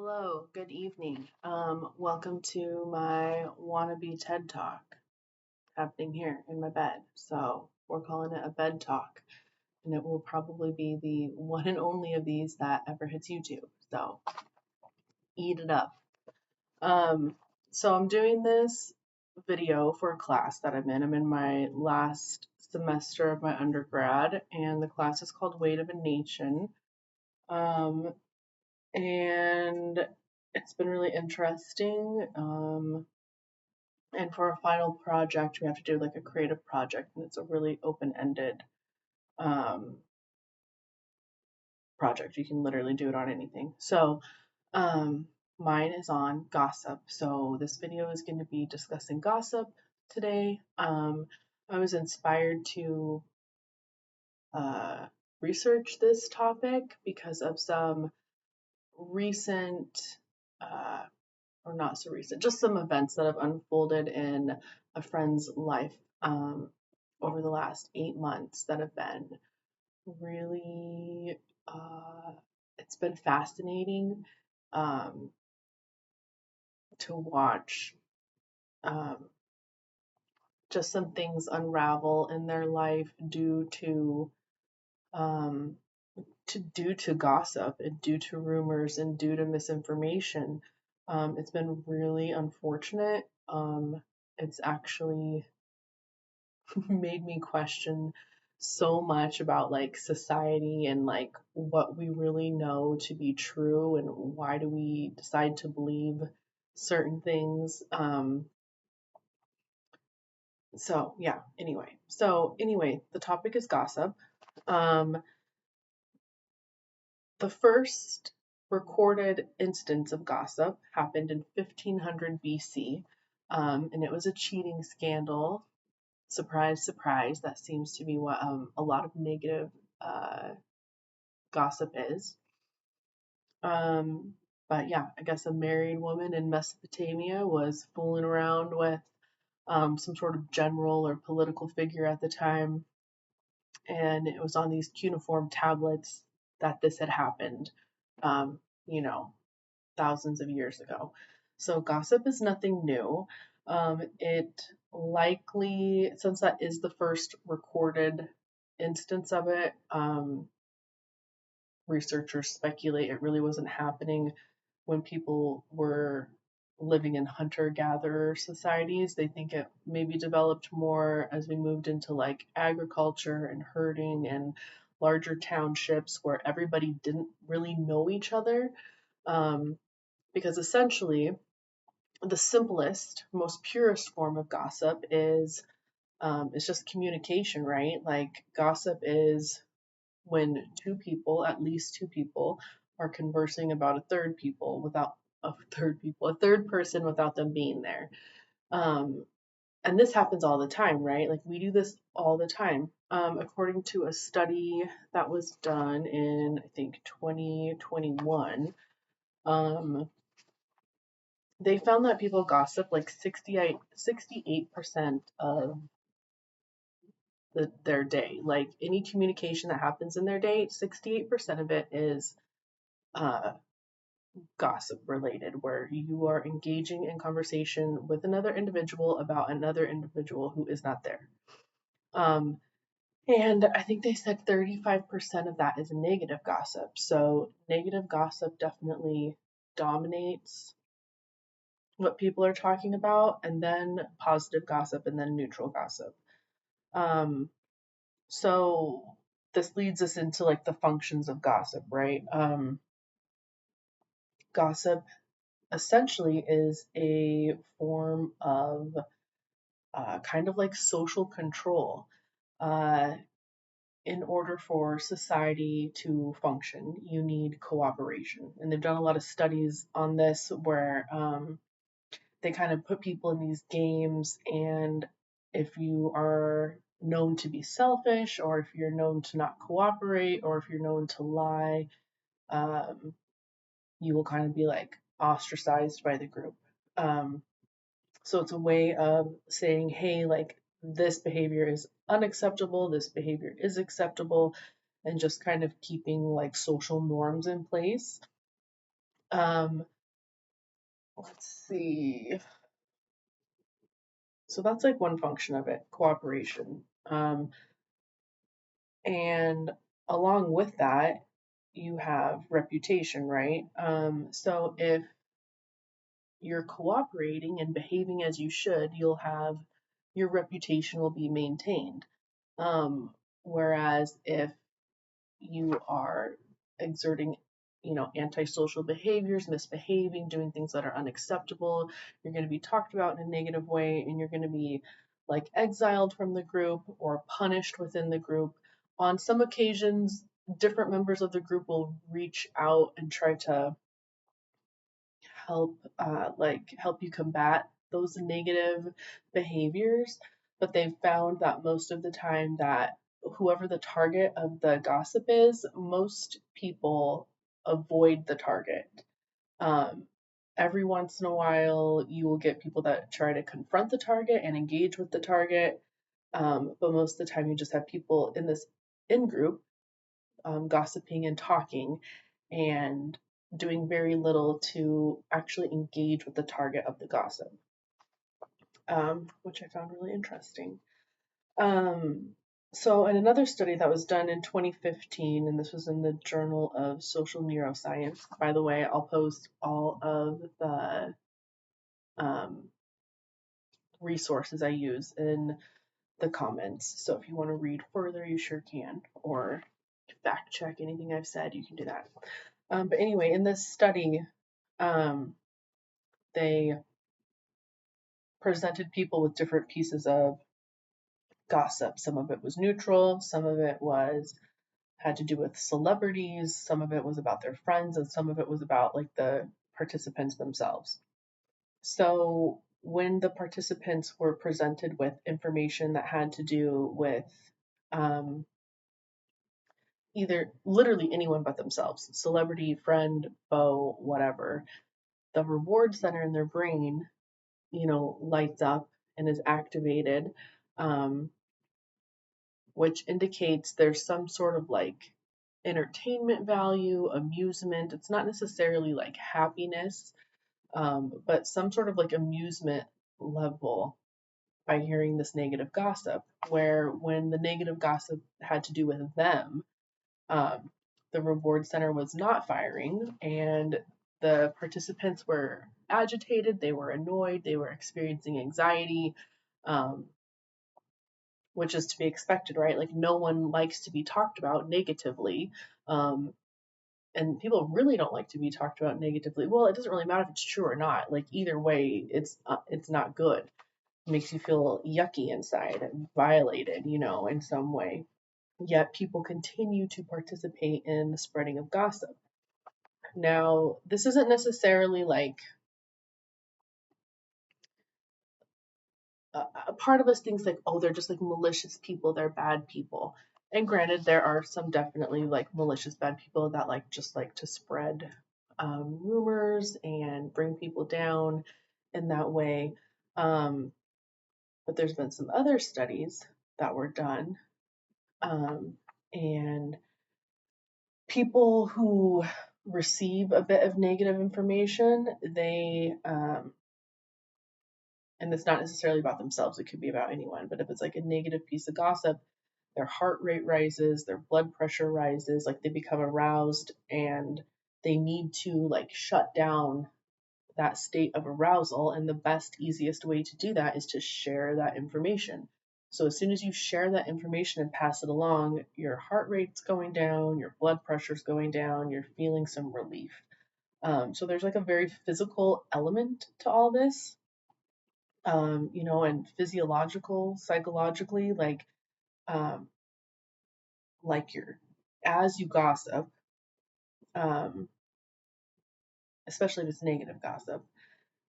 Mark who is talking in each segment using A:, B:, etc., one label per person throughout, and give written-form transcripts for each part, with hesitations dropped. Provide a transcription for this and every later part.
A: Hello, good evening. Welcome to my wannabe TED Talk happening here in my bed. So we're calling it a bed talk, and it will probably be the one and only of these that ever hits YouTube. So eat it up. Um, so I'm doing this video for a class that I'm in. I'm in my last semester of my undergrad, and the class is called Weight of a Nation. And it's been really interesting. And for a final project, we have to do like a creative project, and it's a really open-ended um, project. You can literally do it on anything. So um, mine is on gossip. So this video is going to be discussing gossip today. I was inspired to uh, research this topic because of some recent uh, or not so recent, just some events that have unfolded in a friend's life over the last 8 months that have been really, it's been fascinating um, to watch um, just some things unravel in their life um, due to gossip and due to rumors and due to misinformation. It's been really unfortunate. It's actually made me question so much about like society and like what we really know to be true and why do we decide to believe certain things. So anyway, the topic is gossip. Um, the first recorded instance of gossip happened in 1500 BC, and it was a cheating scandal. Surprise, surprise, that seems to be what a lot of negative uh, gossip is. Um, but yeah, I guess a married woman in Mesopotamia was fooling around with some sort of general or political figure at the time, and it was on these cuneiform tablets that this had happened, um, you know, thousands of years ago. So gossip is nothing new. It likely, since that is the first recorded instance of it, researchers speculate it really wasn't happening when people were living in hunter-gatherer societies. They think it maybe developed more as we moved into like agriculture and herding and larger townships where everybody didn't really know each other. Because essentially, the simplest, most purest form of gossip is it's just communication, right? Like gossip is when two people, at least two people, are conversing about a third person without them being there. Um, and this happens all the time, right? Like we do this all the time. According to a study that was done in, I think, 2021, they found that people gossip like 68% of their day. Like any communication that happens in their day, 68% of it is uh, gossip related, where you are engaging in conversation with another individual about another individual who is not there. Um, and I think they said 35% of that is negative gossip. So negative gossip definitely dominates what people are talking about, and then positive gossip, and then neutral gossip. Um, so this leads us into like the functions of gossip, right? Gossip essentially is a form of kind of like social control. Uh, in order for society to function, you need cooperation. And they've done a lot of studies on this where they kind of put people in these games, and if you are known to be selfish, or if you're known to not cooperate, or if you're known to lie, um, you will kind of be like ostracized by the group. Um, so it's a way of saying, hey, like this behavior is unacceptable, this behavior is acceptable, and just kind of keeping like social norms in place. Um, let's see. So that's like one function of it, cooperation. And along with that, you have reputation, right? So if you're cooperating and behaving as you should, you'll have your reputation will be maintained. Whereas if you are exerting, antisocial behaviors, misbehaving, doing things that are unacceptable, you're going to be talked about in a negative way, and you're going to be like exiled from the group or punished within the group. On some occasions, different members of the group will reach out and try to help you combat those negative behaviors, but they've found that most of the time that whoever the target of the gossip is, most people avoid the target. um, every once in a while you will get people that try to confront the target and engage with the target, but most of the time you just have people in this in group, gossiping and talking and doing very little to actually engage with the target of the gossip, which I found really interesting. Um, so, in another study that was done in 2015, and this was in the Journal of Social Neuroscience, by the way, I'll post all of the um, resources I use in the comments. So, if you want to read further, you sure can, or fact check anything I've said, you can do that. But anyway, in this study, um, they presented people with different pieces of gossip. Some of it was neutral, some of it was had to do with celebrities, some of it was about their friends, and some of it was about like the participants themselves. So when the participants were presented with information that had to do with um, either literally anyone but themselves, celebrity, friend, foe, whatever, the reward center in their brain, lights up and is activated, um, which indicates there's some sort of like entertainment value, amusement. It's not necessarily like happiness, but some sort of like amusement level by hearing this negative gossip. Where when the negative gossip had to do with them, um, the reward center was not firing, and the participants were agitated, they were annoyed, they were experiencing anxiety, um, which is to be expected, right? Like, no one likes to be talked about negatively. Um, and people really don't like to be talked about negatively. Well, it doesn't really matter if it's true or not. Like, either way, it's not good. It makes you feel yucky inside and violated, in some way. Yet people continue to participate in the spreading of gossip. Now, this isn't necessarily like a part of us thinks like, oh, they're just like malicious people, they're bad people. And granted, there are some definitely like malicious bad people that like to spread rumors and bring people down in that way. But there's been some other studies that were done, and people who receive a bit of negative information, and it's not necessarily about themselves, it could be about anyone, but if it's like a negative piece of gossip, their heart rate rises, their blood pressure rises, like they become aroused and they need to like shut down that state of arousal. And the best, easiest way to do that is to share that information. So as soon as you share that information and pass it along, your heart rate's going down, your blood pressure's going down, you're feeling some relief. So there's like a very physical element to all this, and physiological, psychologically, um, like your as you gossip, um, especially if it's negative gossip,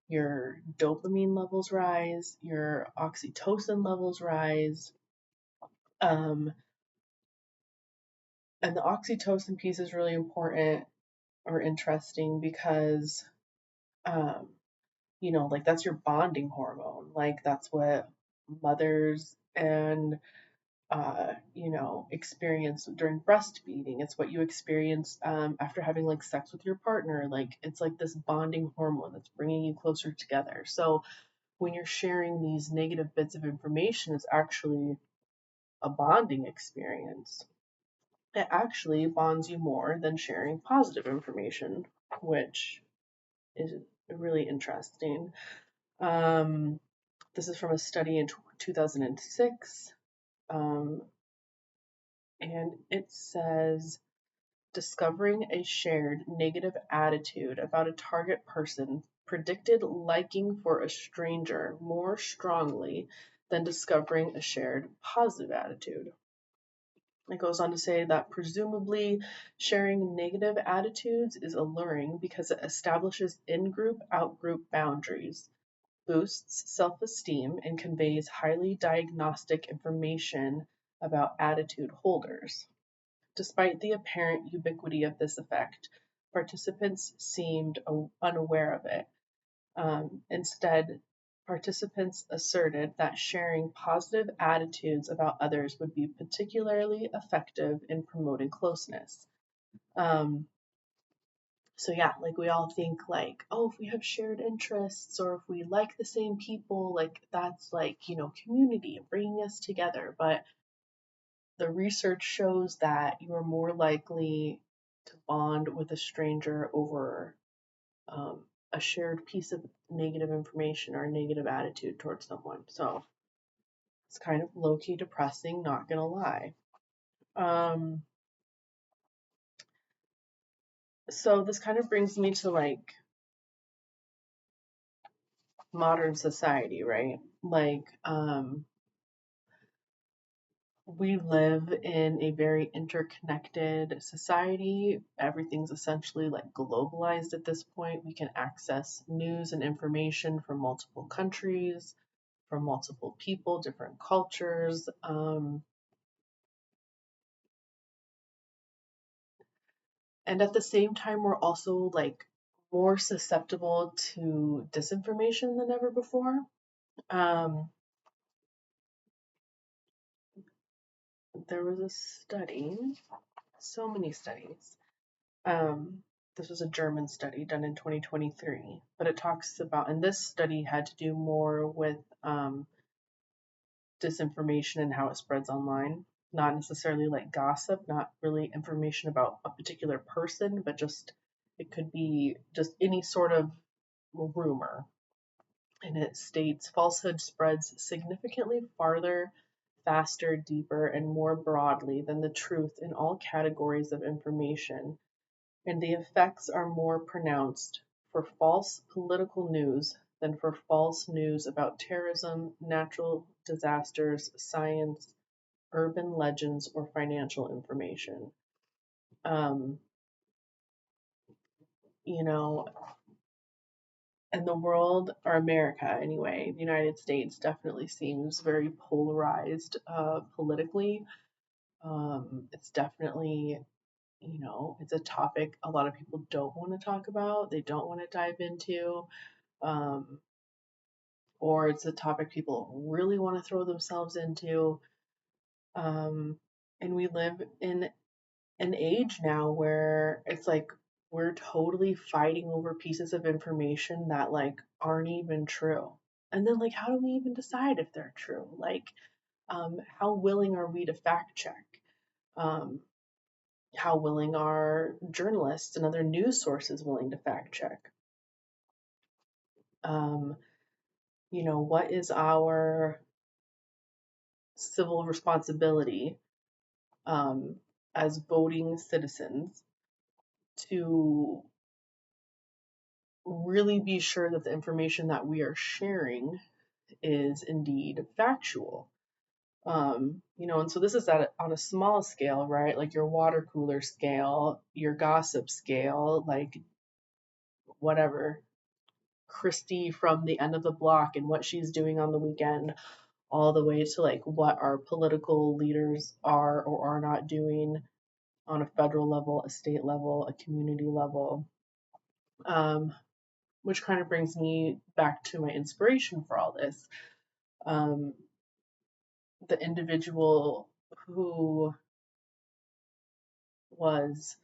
A: your dopamine levels rise, your oxytocin levels rise, um, and the oxytocin piece is really important or interesting because, um, like that's your bonding hormone, like that's what mothers and experience during breastfeeding. It's what you experience after having like sex with your partner. Like it's like this bonding hormone that's bringing you closer together. So when you're sharing these negative bits of information, it's actually a bonding experience. It actually bonds you more than sharing positive information, which is really interesting. This is from a study in 2006. Um, and it says discovering a shared negative attitude about a target person predicted liking for a stranger more strongly than discovering a shared positive attitude. It goes on to say that presumably sharing negative attitudes is alluring because it establishes in group out group boundaries, boosts self esteem, and conveys highly diagnostic information about attitude holders. Despite the apparent ubiquity of this effect, participants seemed unaware of it. Instead, participants asserted that sharing positive attitudes about others would be particularly effective in promoting closeness. Um, so yeah, like we all think like, oh, if we have shared interests or if we like the same people, like that's like, community bringing us together. But the research shows that you are more likely to bond with a stranger over a shared piece of negative information or a negative attitude towards someone. So it's kind of low key depressing, not gonna lie. Um, so this kind of brings me to like modern society, right? Like, we live in a very interconnected society. Everything's essentially like globalized at this point. We can access news and information from multiple countries, from multiple people, different cultures. And at the same time, we're also like more susceptible to disinformation than ever before. Um, there was a study, so many studies. Um, this was a German study done in 2023, but it talks about, and this study had to do more with disinformation and how it spreads online, not necessarily like gossip, not really information about a particular person, but just it could be just any sort of rumor. And it states falsehood spreads significantly farther, faster, deeper, and more broadly than the truth in all categories of information, and the effects are more pronounced for false political news than for false news about terrorism, natural disasters, science, urban legends, or financial information. Um, you know, and the world, or America anyway, the United States definitely seems very polarized politically. It's definitely, it's a topic a lot of people don't want to talk about, they don't want to dive into, um, or it's a topic people really want to throw themselves into. Um, and we live in an age now where it's like we're totally fighting over pieces of information that like aren't even true. And then like how do we even decide if they're true? Like how willing are we to fact check? Um, how willing are journalists and other news sources willing to fact check? Um, what is our civil responsibility um, as voting citizens to really be sure that the information that we are sharing is indeed factual. And so this is on a small scale, right? Like your water cooler scale, your gossip scale, like whatever, Christy from the end of the block and what she's doing on the weekend, all the way to like what our political leaders are or are not doing on a federal level, a state level, a community level. Um, which kind of brings me back to my inspiration for all this. Um, the individual who was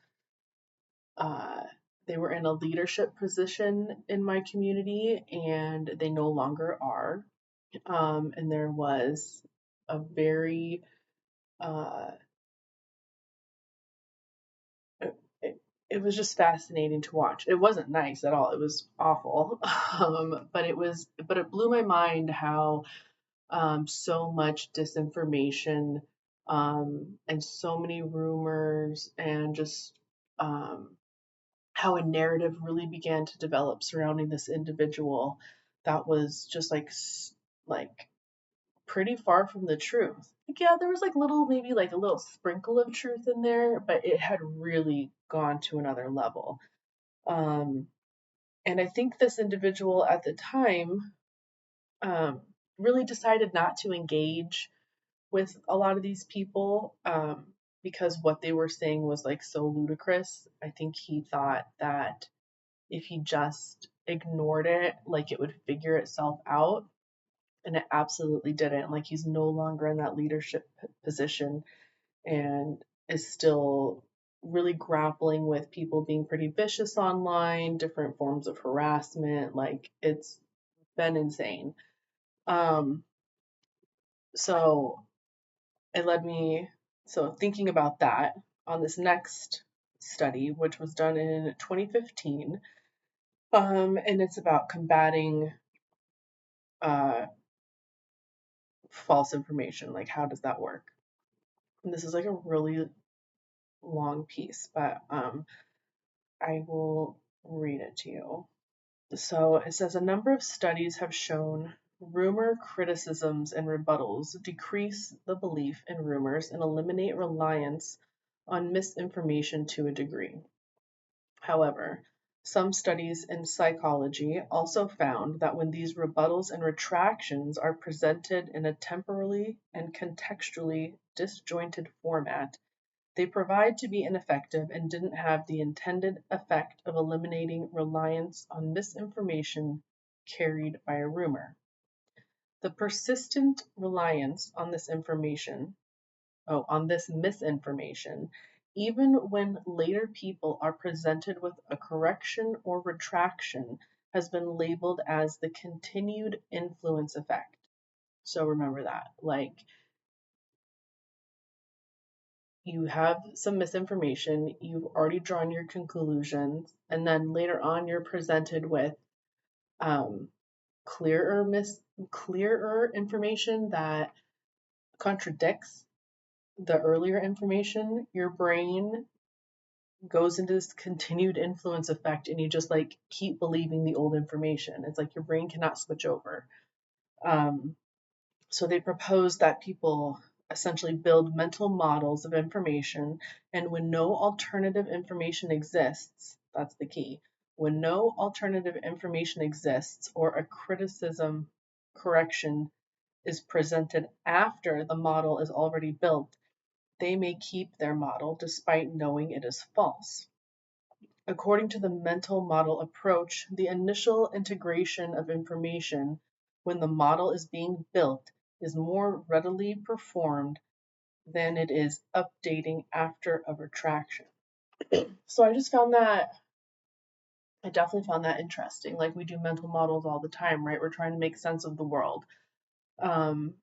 A: uh, they were in a leadership position in my community, and they no longer are. And there was a very uh, it, it was just fascinating to watch. It wasn't nice at all. It was awful. But it blew my mind how so much disinformation and so many rumors and just um, how a narrative really began to develop surrounding this individual that was just like pretty far from the truth. Like, yeah, there was like little, maybe like a little sprinkle of truth in there, but it had really gone to another level. Um, and I think this individual at the time um, really decided not to engage with a lot of these people because what they were saying was like so ludicrous. I think he thought that if he just ignored it, like it would figure itself out. And it absolutely didn't. Like he's no longer in that leadership position and is still really grappling with people being pretty vicious online, different forms of harassment. Like it's been insane. Um, so it led me, so thinking about that on this next study, which was done in 2015, and it's about combating uh, false information. Like, how does that work? And this is like a really long piece, but I will read it to you. So it says a number of studies have shown rumor criticisms and rebuttals decrease the belief in rumors and eliminate reliance on misinformation to a degree. However, some studies in psychology also found that when these rebuttals and retractions are presented in a temporally and contextually disjointed format, they provide to be ineffective and didn't have the intended effect of eliminating reliance on misinformation carried by a rumor. The persistent reliance on this misinformation, even when later people are presented with a correction or retraction, has been labeled as the continued influence effect. So remember that. Like, you have some misinformation, you've already drawn your conclusions, and then later on you're presented with um, clearer clearer information that contradicts the earlier information. Your brain goes into this continued influence effect, and you just like keep believing the old information. It's like your brain cannot switch over. Um, So they propose that people essentially build mental models of information, and when no alternative information exists, that's the key. When no alternative information exists or a criticism correction is presented after the model is already built, they may keep their model despite knowing it is false. According to the mental model approach, the initial integration of information when the model is being built is more readily performed than it is updating after a retraction. So I definitely found that interesting. Like, we do mental models all the time, right? We're trying to make sense of the world. Um,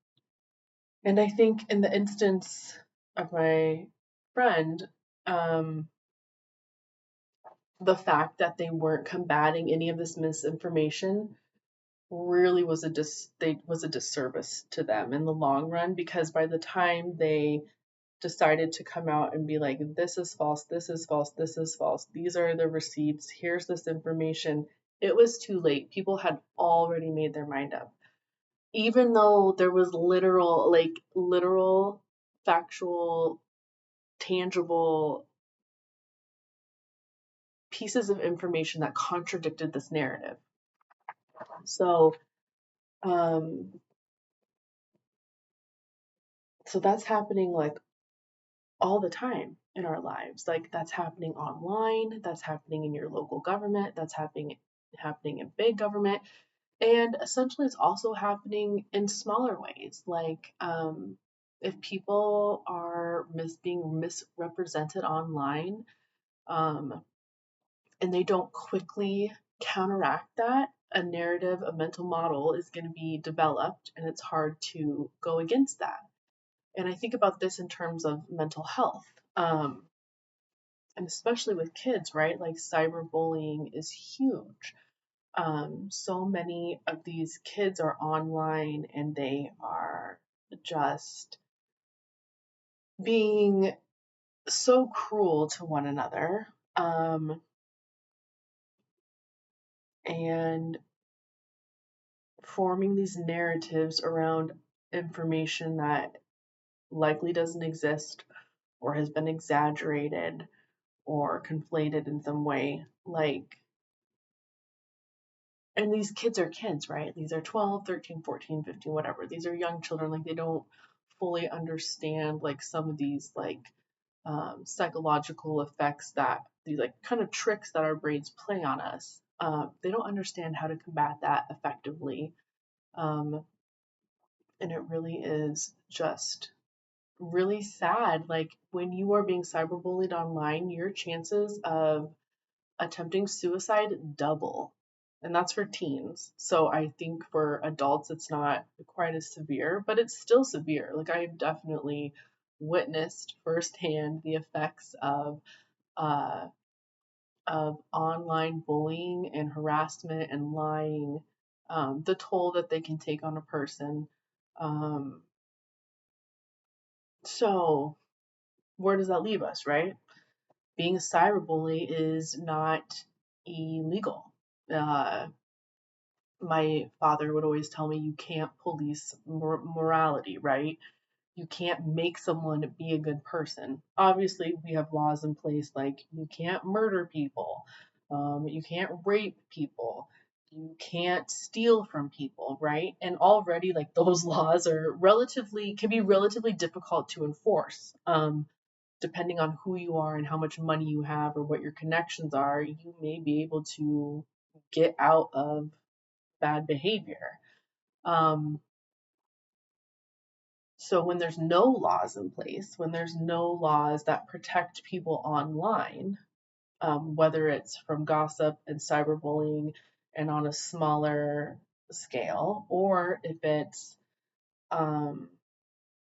A: and I think in the instance of my friend, um, the fact that they weren't combating any of this misinformation really was a disservice to them in the long run, because by the time they decided to come out and be like, this is false, this is false, this is false, these are the receipts, here's this information, it was too late. People had already made their mind up, even though there was literal factual tangible pieces of information that contradicted this narrative. So um so that's happening like all the time in our lives. Like, that's happening online, that's happening in your local government, that's happening in big government, and essentially it's also happening in smaller ways. Like if people are being misrepresented online, um, and they don't quickly counteract that, a narrative, a mental model is going to be developed, and it's hard to go against that. And I think about this in terms of mental health, and especially with kids, right? Like cyberbullying is huge. So many of these kids are online and they are just being so cruel to one another, and forming these narratives around information that likely doesn't exist or has been exaggerated or conflated in some way. Like, and these kids are kids, right? These are 12, 13, 14, 15, whatever. These are young children. Like, they don't fully understand like some of these like psychological effects, that these like kind of tricks that our brains play on us. They don't understand how to combat that effectively. Um, and it really is just really sad. Like, when you are being cyberbullied online, your chances of attempting suicide double. And that's for teens. So I think for adults, it's not quite as severe, but it's still severe. Like, I've definitely witnessed firsthand the effects uh, of online bullying and harassment and lying, the toll that they can take on a person. Um, so where does that leave us, right? Being a cyberbully is not illegal. Uh, my father would always tell me, you can't police morality, right? You can't make someone be a good person. Obviously, we have laws in place like you can't murder people, you can't rape people, you can't steal from people, right? And already, like, those laws are can be relatively difficult to enforce. Depending on who you are and how much money you have or what your connections are, you may be able to get out of bad behavior. Um, so when there's no laws in place, when there's no laws that protect people online, whether it's from gossip and cyberbullying and on a smaller scale, or if it's um,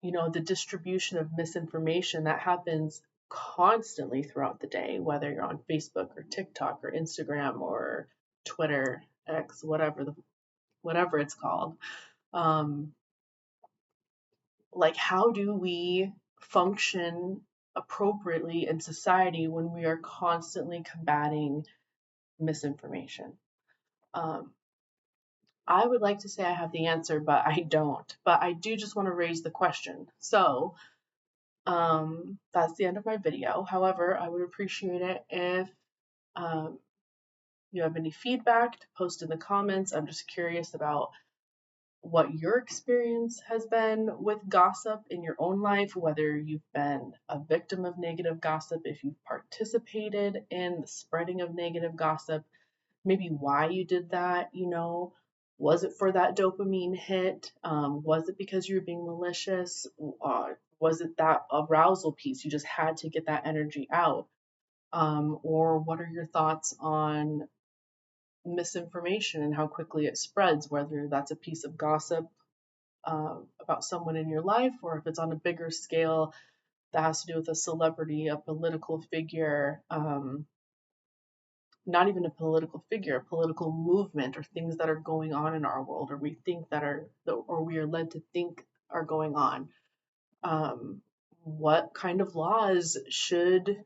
A: the distribution of misinformation that happens constantly throughout the day, whether you're on Facebook or TikTok or Instagram or Twitter, X, whatever it's called. Um, like, how do we function appropriately in society when we are constantly combating misinformation? Um, I would like to say I have the answer, but I don't. But I do just want to raise the question. So, that's the end of my video. However, I would appreciate it if um, you have any feedback to post in the comments. I'm just curious about what your experience has been with gossip in your own life, whether you've been a victim of negative gossip, if you've participated in the spreading of negative gossip, maybe why you did that. Was it for that dopamine hit? Was it because you were being malicious? Was it that arousal piece? You just had to get that energy out. Or what are your thoughts on misinformation and how quickly it spreads, whether that's a piece of gossip about someone in your life, or if it's on a bigger scale that has to do with a celebrity, a political figure, not even a political figure, a political movement, or things that are going on in our world, or we are led to think are going on. What kind of laws should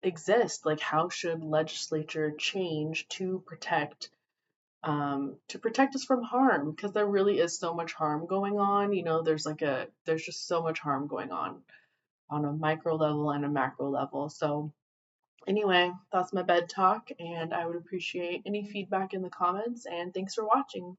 A: exist? Like, how should legislature change to protect us from harm? Because there really is so much harm going on. There's just so much harm going on a micro level and a macro level. So anyway, that's my bed talk, and I would appreciate any feedback in the comments, and thanks for watching.